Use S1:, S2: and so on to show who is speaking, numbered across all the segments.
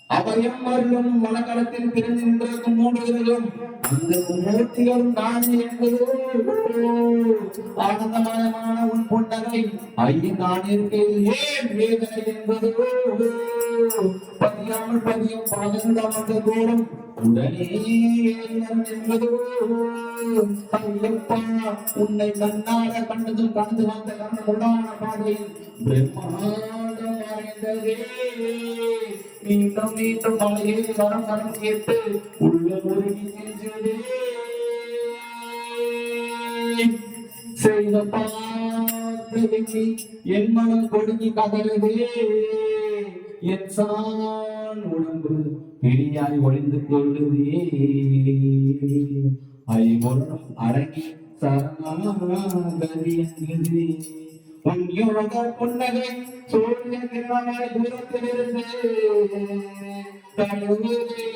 S1: அபயம் அருளும் வனகலத்தில் பிறந்து நின்றிருக்கும் மூன்றுகளும் அந்த மூர்த்திகளும் நான் என்பது ஆனந்தமயமான உன் புன்னகை ஐயன் நான் இருக்கையில் ஏன் வேதனை என்பது பதியாமல் பதியும் பாதங்கள் தூரம் உடனே என்பது ஐயப்பா உன்னை கண்ணாட கண்டதும் கடந்து வந்த கண்ண பாதையில் பிரம்மாண்டம் அறிந்ததே மீண்டும் மீண்டும் மலையை வரம் வரம் கேட்டு உள்ள முருகி சென்றதே செய்த பார்த்து என் மனம் கொடுங்கி கதறதே என் சான் உடம்பு பிடியாய் ஒளிந்து கொள்ளுதே ஐவொன்றும் அடங்கி சரணாகதி என்கிறதே உன் யோக புன்னகை சூழ்நிலை கிரணமாய் தூரத்திலிருந்து தழுவுதே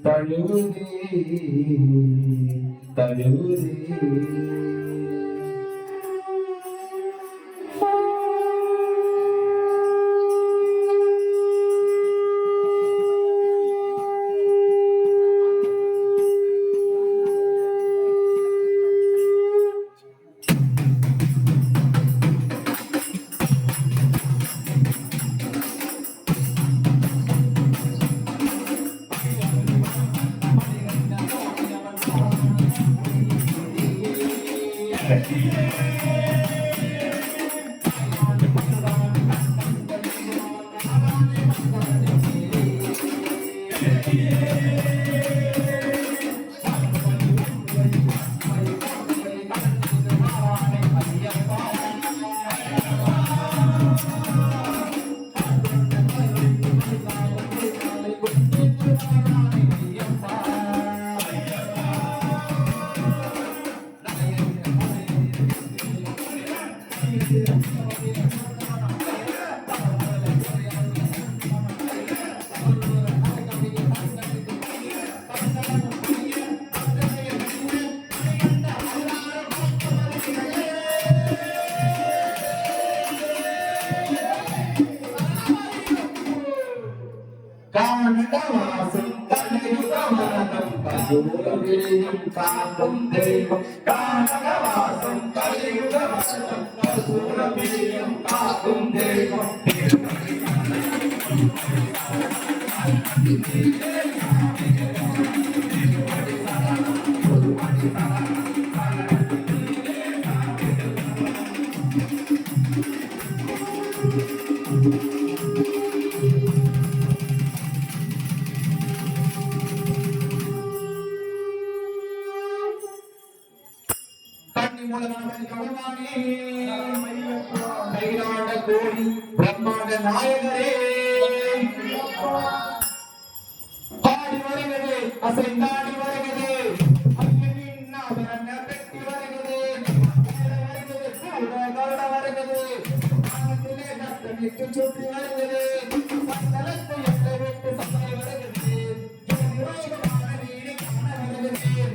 S1: தழுவுதே தழுவுதே காக்கும் தெய்வம் கானகவாசம் கலியுகவாசம் கசூரபீயம் காக்கும் தெய்வம் பிரம்மாண்ட நாயகரே ஆடி வருகிறது அசைந்தாடி வருகிறது ஐயனின் நாதன பெட்டி வருகிறது கருட வருகிறது வானத்திலே நட்டமிட்டு சுற்றி வருகிறது சந்தனத்தை எட்ட விட்டு சந்தை வருகிறது ஜோதிரோகமான நீடி காண வருகிறது